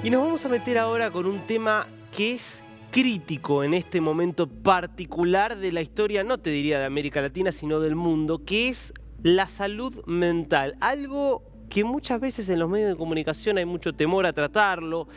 Y nos vamos a meter ahora con un tema que es crítico en este momento particular de la historia, no te diría de América Latina, sino del mundo, que es la salud mental. Algo que muchas veces en los medios de comunicación hay mucho temor a tratarlo,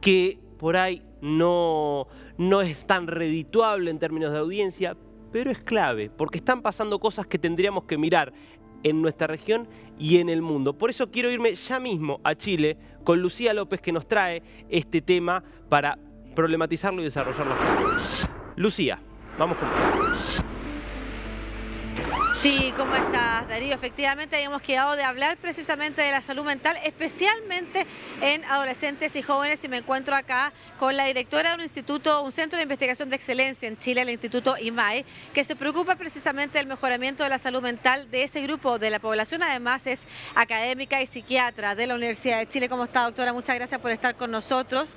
que por ahí no es tan redituable en términos de audiencia, pero es clave, porque están pasando cosas que tendríamos que mirar en nuestra región y en el mundo. Por eso quiero irme ya mismo a Chile con Lucía López, que nos trae este tema para problematizarlo y desarrollarlo. Lucía, vamos con vos. Sí, ¿cómo estás, Darío? Efectivamente, habíamos quedado de hablar precisamente de la salud mental, especialmente en adolescentes y jóvenes, y me encuentro acá con la directora de un instituto, un centro de investigación de excelencia en Chile, el Instituto IMAE, que se preocupa precisamente del mejoramiento de la salud mental de ese grupo de la población. Además, es académica y psiquiatra de la Universidad de Chile. ¿Cómo está, doctora? Muchas gracias por estar con nosotros.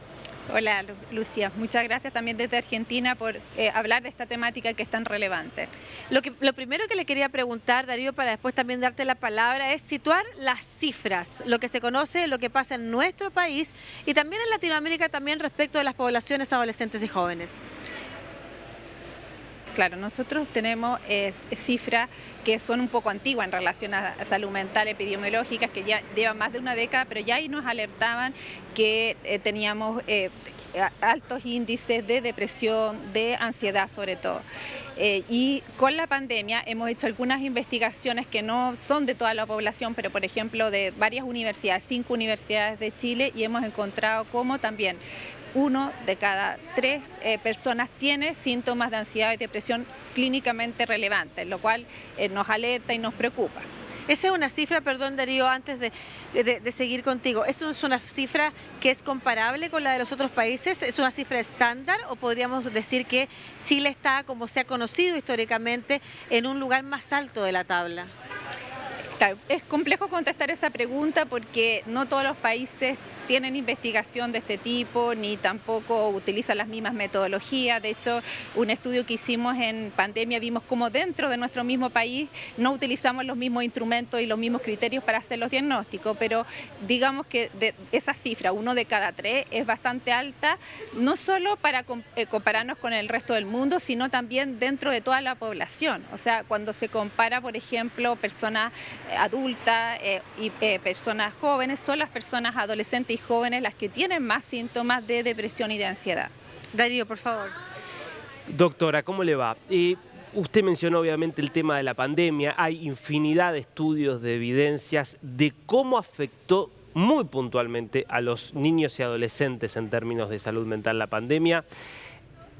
Hola, Lucía. Muchas gracias también desde Argentina por hablar de esta temática que es tan relevante. Lo primero que le quería preguntar, Darío, para después también darte la palabra, es situar las cifras, lo que se conoce, lo que pasa en nuestro país y también en Latinoamérica también respecto de las poblaciones adolescentes y jóvenes. Claro, nosotros tenemos cifras que son un poco antiguas en relación a salud mental epidemiológicas, que ya llevan más de una década, pero ya ahí nos alertaban que teníamos altos índices de depresión, de ansiedad sobre todo. Y con la pandemia hemos hecho algunas investigaciones que no son de toda la población, pero por ejemplo de varias universidades, 5 universidades de Chile, y hemos encontrado cómo también 1 de cada 3 personas tiene síntomas de ansiedad y depresión clínicamente relevantes, lo cual nos alerta y nos preocupa. Esa es una cifra, perdón Darío, antes de seguir contigo, ¿eso es una cifra que es comparable con la de los otros países? ¿Es una cifra estándar o podríamos decir que Chile está, como se ha conocido históricamente, en un lugar más alto de la tabla? Claro, es complejo contestar esa pregunta porque no todos los países tienen investigación de este tipo, ni tampoco utilizan las mismas metodologías. De hecho, un estudio que hicimos en pandemia vimos cómo dentro de nuestro mismo país no utilizamos los mismos instrumentos y los mismos criterios para hacer los diagnósticos, pero digamos que esa cifra, 1 de cada 3, es bastante alta, no solo para compararnos con el resto del mundo, sino también dentro de toda la población. O sea, cuando se compara, por ejemplo, personas adultas y personas jóvenes, son las personas adolescentes y jóvenes las que tienen más síntomas de depresión y de ansiedad. Darío, por favor. Doctora, ¿cómo le va? Usted mencionó obviamente el tema de la pandemia. Hay infinidad de estudios, de evidencias de cómo afectó muy puntualmente a los niños y adolescentes en términos de salud mental la pandemia.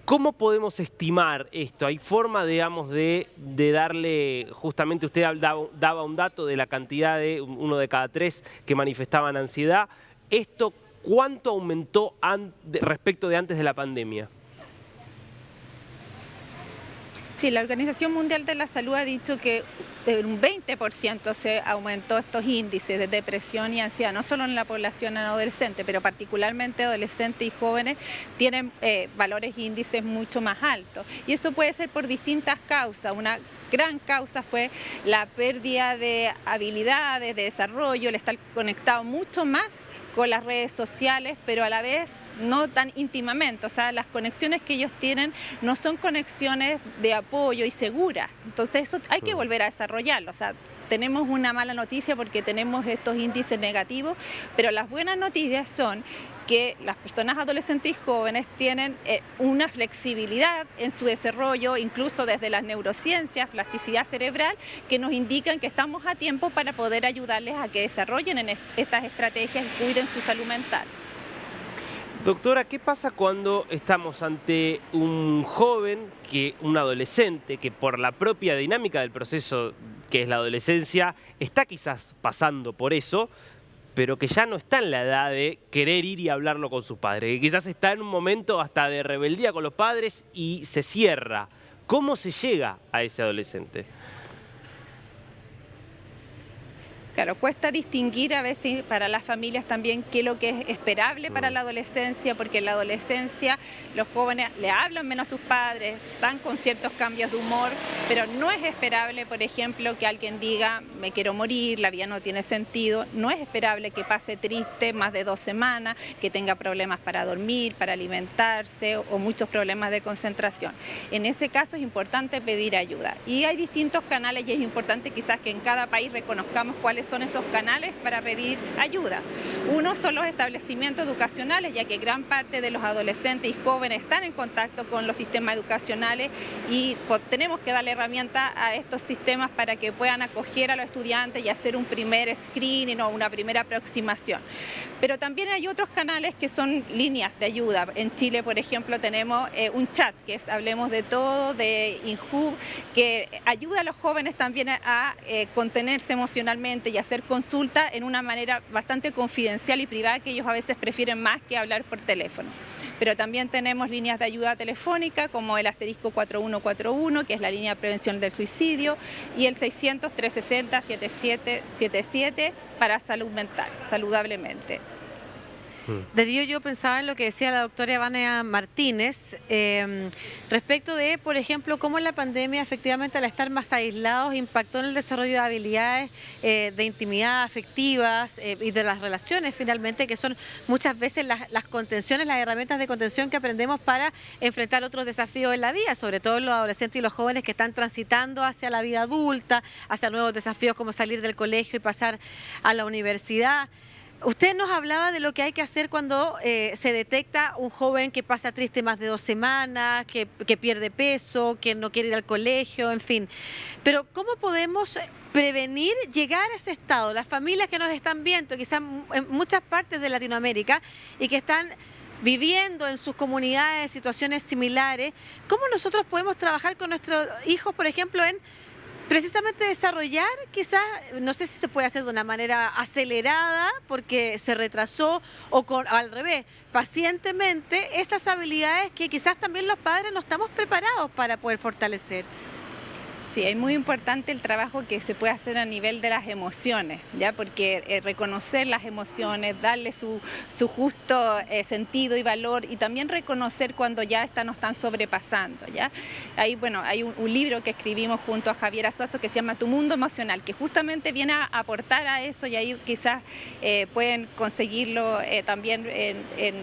¿Cómo podemos estimar esto? ¿Hay forma, digamos, de darle, justamente usted daba un dato de la cantidad de 1 de cada 3 que manifestaban ansiedad? ¿Esto cuánto aumentó respecto de antes de la pandemia? Sí, la Organización Mundial de la Salud ha dicho que un 20% se aumentó estos índices de depresión y ansiedad, no solo en la población adolescente, pero particularmente adolescentes y jóvenes tienen valores índices mucho más altos. Y eso puede ser por distintas causas. Una gran causa fue la pérdida de habilidades, de desarrollo, el estar conectado mucho más con las redes sociales, pero a la vez no tan íntimamente. O sea, las conexiones que ellos tienen no son conexiones de apoyo y seguras. Entonces eso hay que volver a desarrollarlo. O sea, tenemos una mala noticia porque tenemos estos índices negativos, pero las buenas noticias son que las personas adolescentes y jóvenes tienen una flexibilidad en su desarrollo, incluso desde las neurociencias, plasticidad cerebral, que nos indican que estamos a tiempo para poder ayudarles a que desarrollen estas estrategias y cuiden su salud mental. Doctora, ¿qué pasa cuando estamos ante un joven, un adolescente, que por la propia dinámica del proceso que es la adolescencia, está quizás pasando por eso, pero que ya no está en la edad de querer ir y hablarlo con sus padres, que quizás está en un momento hasta de rebeldía con los padres y se cierra? ¿Cómo se llega a ese adolescente? Claro, cuesta distinguir a veces para las familias también qué es lo que es esperable para la adolescencia, porque en la adolescencia los jóvenes le hablan menos a sus padres, están con ciertos cambios de humor, pero no es esperable, por ejemplo, que alguien diga me quiero morir, la vida no tiene sentido, no es esperable que pase triste más de 2 semanas, que tenga problemas para dormir, para alimentarse o muchos problemas de concentración. En este caso es importante pedir ayuda y hay distintos canales y es importante quizás que en cada país reconozcamos cuáles son esos canales para pedir ayuda. Uno son los establecimientos educacionales, ya que gran parte de los adolescentes y jóvenes están en contacto con los sistemas educacionales y tenemos que darle herramientas a estos sistemas para que puedan acoger a los estudiantes y hacer un primer screening o una primera aproximación. Pero también hay otros canales que son líneas de ayuda. En Chile, por ejemplo, tenemos un chat que es Hablemos de Todo, de INJUV, que ayuda a los jóvenes también a contenerse emocionalmente y hacer consulta en una manera bastante confidencial y privada, que ellos a veces prefieren más que hablar por teléfono. Pero también tenemos líneas de ayuda telefónica como el *4141, que es la línea de prevención del suicidio, y el 600-360-7777 para salud mental, saludablemente. Darío, yo pensaba en lo que decía la doctora Vania Martínez respecto de, por ejemplo, cómo la pandemia efectivamente al estar más aislados impactó en el desarrollo de habilidades de intimidad afectivas y de las relaciones finalmente, que son muchas veces las contenciones, las herramientas de contención que aprendemos para enfrentar otros desafíos en la vida, sobre todo los adolescentes y los jóvenes que están transitando hacia la vida adulta, hacia nuevos desafíos como salir del colegio y pasar a la universidad. Usted nos hablaba de lo que hay que hacer cuando se detecta un joven que pasa triste más de 2 semanas, que pierde peso, que no quiere ir al colegio, en fin. Pero ¿cómo podemos prevenir llegar a ese estado? Las familias que nos están viendo, quizás en muchas partes de Latinoamérica, y que están viviendo en sus comunidades situaciones similares, ¿cómo nosotros podemos trabajar con nuestros hijos, por ejemplo, en precisamente desarrollar, quizás, no sé si se puede hacer de una manera acelerada porque se retrasó o al revés, pacientemente, esas habilidades que quizás también los padres no estamos preparados para poder fortalecer? Sí, es muy importante el trabajo que se puede hacer a nivel de las emociones, ¿ya? Porque reconocer las emociones, darle su justo sentido y valor, y también reconocer cuando ya nos están sobrepasando, ¿ya? Ahí, bueno, hay un libro que escribimos junto a Javier Azuazo que se llama Tu Mundo Emocional, que justamente viene a aportar a eso, y ahí quizás pueden conseguirlo también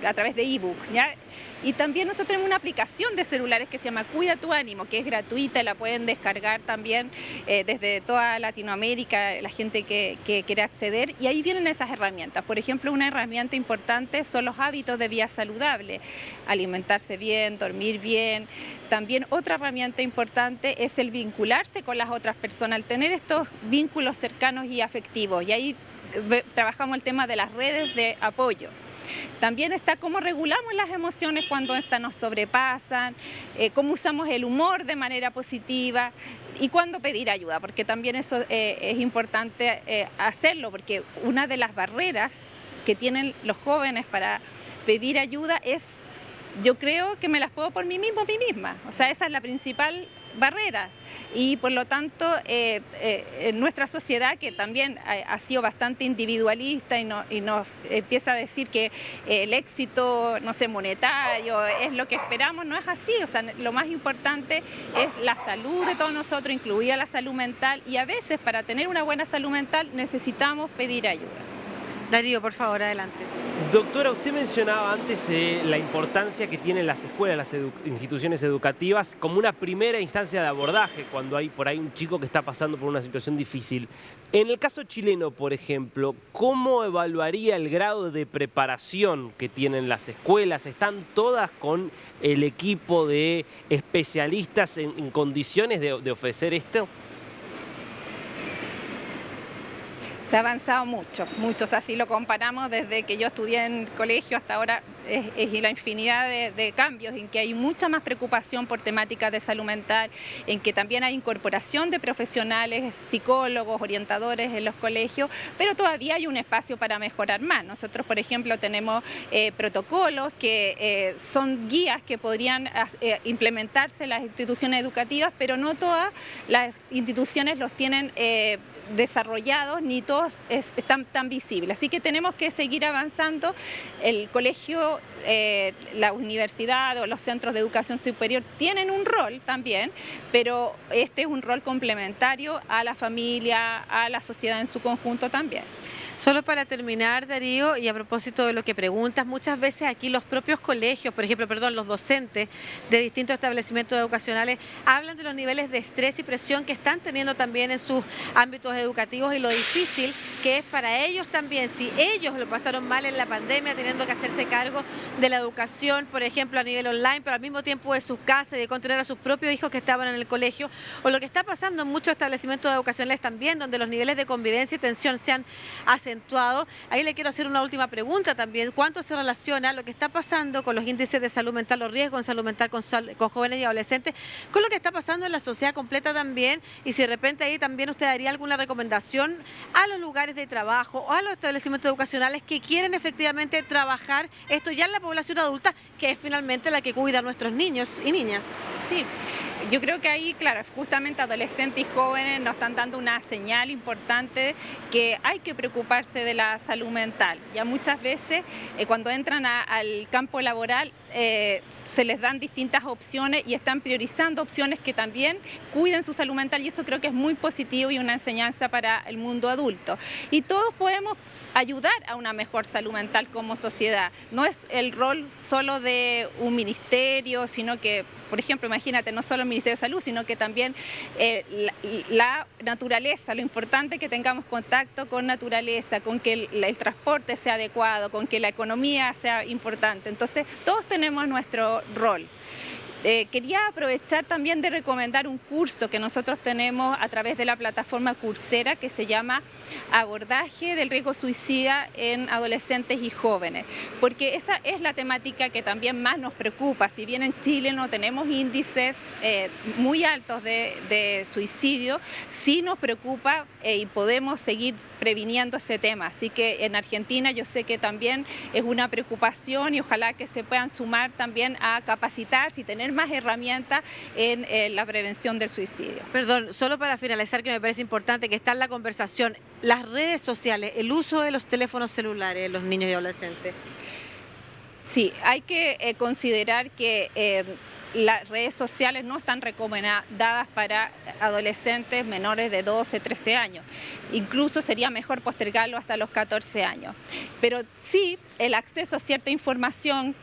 a través de ebook, ¿ya? Y también nosotros tenemos una aplicación de celulares que se llama Cuida tu Ánimo, que es gratuita y la pueden descargar también desde toda Latinoamérica, la gente que quiere acceder, y ahí vienen esas herramientas. Por ejemplo, una herramienta importante son los hábitos de vida saludable, alimentarse bien, dormir bien. También otra herramienta importante es el vincularse con las otras personas, el tener estos vínculos cercanos y afectivos, y ahí trabajamos el tema de las redes de apoyo. También está cómo regulamos las emociones cuando estas nos sobrepasan, cómo usamos el humor de manera positiva y cuándo pedir ayuda, porque también eso es importante hacerlo, porque una de las barreras que tienen los jóvenes para pedir ayuda es: yo creo que me las puedo por mí mismo, por mí misma. O sea, esa es la principal barrera, y por lo tanto en nuestra sociedad, que también ha sido bastante individualista y nos empieza a decir que el éxito, no sé, monetario es lo que esperamos, no es así. O sea, lo más importante es la salud de todos nosotros, incluida la salud mental, y a veces para tener una buena salud mental necesitamos pedir ayuda. Darío, por favor, adelante. Doctora, usted mencionaba antes la importancia que tienen las escuelas, las instituciones educativas, como una primera instancia de abordaje cuando hay por ahí un chico que está pasando por una situación difícil. En el caso chileno, por ejemplo, ¿cómo evaluaría el grado de preparación que tienen las escuelas? ¿Están todas con el equipo de especialistas en condiciones de ofrecer esto? Se ha avanzado mucho, o sea, si lo comparamos desde que yo estudié en colegio hasta ahora, es la infinidad de cambios, en que hay mucha más preocupación por temáticas de salud mental, en que también hay incorporación de profesionales, psicólogos, orientadores en los colegios, pero todavía hay un espacio para mejorar más. Nosotros, por ejemplo, tenemos protocolos que son guías que podrían implementarse en las instituciones educativas, pero no todas las instituciones los tienen desarrollados ni todos están tan visibles. Así que tenemos que seguir avanzando. El colegio, la universidad o los centros de educación superior tienen un rol también, pero este es un rol complementario a la familia, a la sociedad en su conjunto también. Solo para terminar, Darío, y a propósito de lo que preguntas, muchas veces aquí los propios colegios, por ejemplo, los docentes de distintos establecimientos educacionales hablan de los niveles de estrés y presión que están teniendo también en sus ámbitos educativos y lo difícil que es para ellos también, si ellos lo pasaron mal en la pandemia, teniendo que hacerse cargo de la educación, por ejemplo, a nivel online, pero al mismo tiempo de sus casas y de contener a sus propios hijos que estaban en el colegio, o lo que está pasando en muchos establecimientos educacionales también, donde los niveles de convivencia y tensión se han acentuado. Ahí le quiero hacer una última pregunta también. ¿Cuánto se relaciona lo que está pasando con los índices de salud mental, los riesgos en salud mental con jóvenes y adolescentes, con lo que está pasando en la sociedad completa también? Y si de repente ahí también usted daría alguna recomendación a los lugares de trabajo o a los establecimientos educacionales que quieren efectivamente trabajar esto ya en la población adulta, que es finalmente la que cuida a nuestros niños y niñas. Sí. Yo creo que ahí, claro, justamente adolescentes y jóvenes nos están dando una señal importante que hay que preocuparse de la salud mental. Ya muchas veces cuando entran al campo laboral se les dan distintas opciones y están priorizando opciones que también cuiden su salud mental y eso creo que es muy positivo y una enseñanza para el mundo adulto. Y todos podemos ayudar a una mejor salud mental como sociedad. No es el rol solo de un ministerio, sino que, por ejemplo, imagínate, no solo el Ministerio de Salud, sino que también la naturaleza, lo importante es que tengamos contacto con naturaleza, con que el transporte sea adecuado, con que la economía sea importante. Entonces, todos tenemos nuestro rol. Quería aprovechar también de recomendar un curso que nosotros tenemos a través de la plataforma Coursera que se llama Abordaje del riesgo suicida en adolescentes y jóvenes, porque esa es la temática que también más nos preocupa. Si bien en Chile no tenemos índices muy altos de suicidio, sí nos preocupa y podemos seguir previniendo ese tema. Así que en Argentina yo sé que también es una preocupación y ojalá que se puedan sumar también a capacitarse y tener más herramientas en la prevención del suicidio. Perdón, solo para finalizar, que me parece importante que está en la conversación, las redes sociales, el uso de los teléfonos celulares de los niños y adolescentes. Sí, hay que considerar que las redes sociales no están recomendadas para adolescentes menores de 12, 13 años. Incluso sería mejor postergarlo hasta los 14 años. Pero sí, el acceso a cierta información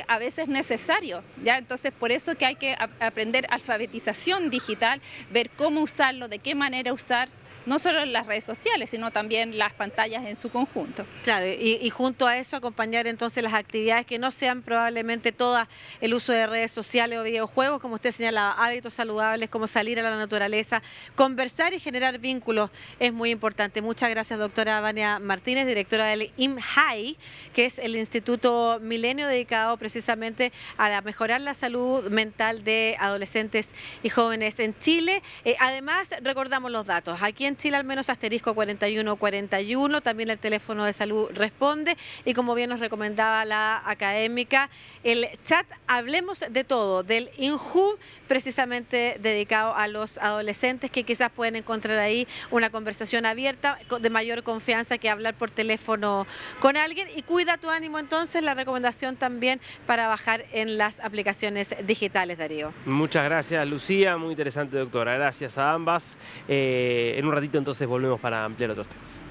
a veces es necesario, ¿ya? Entonces, por eso que hay que aprender alfabetización digital, ver cómo usarlo, de qué manera usar, no solo las redes sociales, sino también las pantallas en su conjunto. Claro, y junto a eso acompañar entonces las actividades que no sean probablemente todas el uso de redes sociales o videojuegos, como usted señalaba, hábitos saludables, como salir a la naturaleza, conversar y generar vínculos es muy importante. Muchas gracias, doctora Vania Martínez, directora del IMHAI, que es el Instituto Milenio dedicado precisamente a mejorar la salud mental de adolescentes y jóvenes en Chile. Además, recordamos los datos. Aquí en Chile al menos asterisco 4141, también el teléfono de salud responde y como bien nos recomendaba la académica, el chat Hablemos de Todo del INJU, precisamente dedicado a los adolescentes que quizás pueden encontrar ahí una conversación abierta de mayor confianza que hablar por teléfono con alguien. Y cuida tu ánimo entonces, la recomendación también para bajar en las aplicaciones digitales, Darío. Muchas gracias, Lucía, muy interesante, doctora. Gracias a ambas. En un ratito entonces volvemos para ampliar otros temas.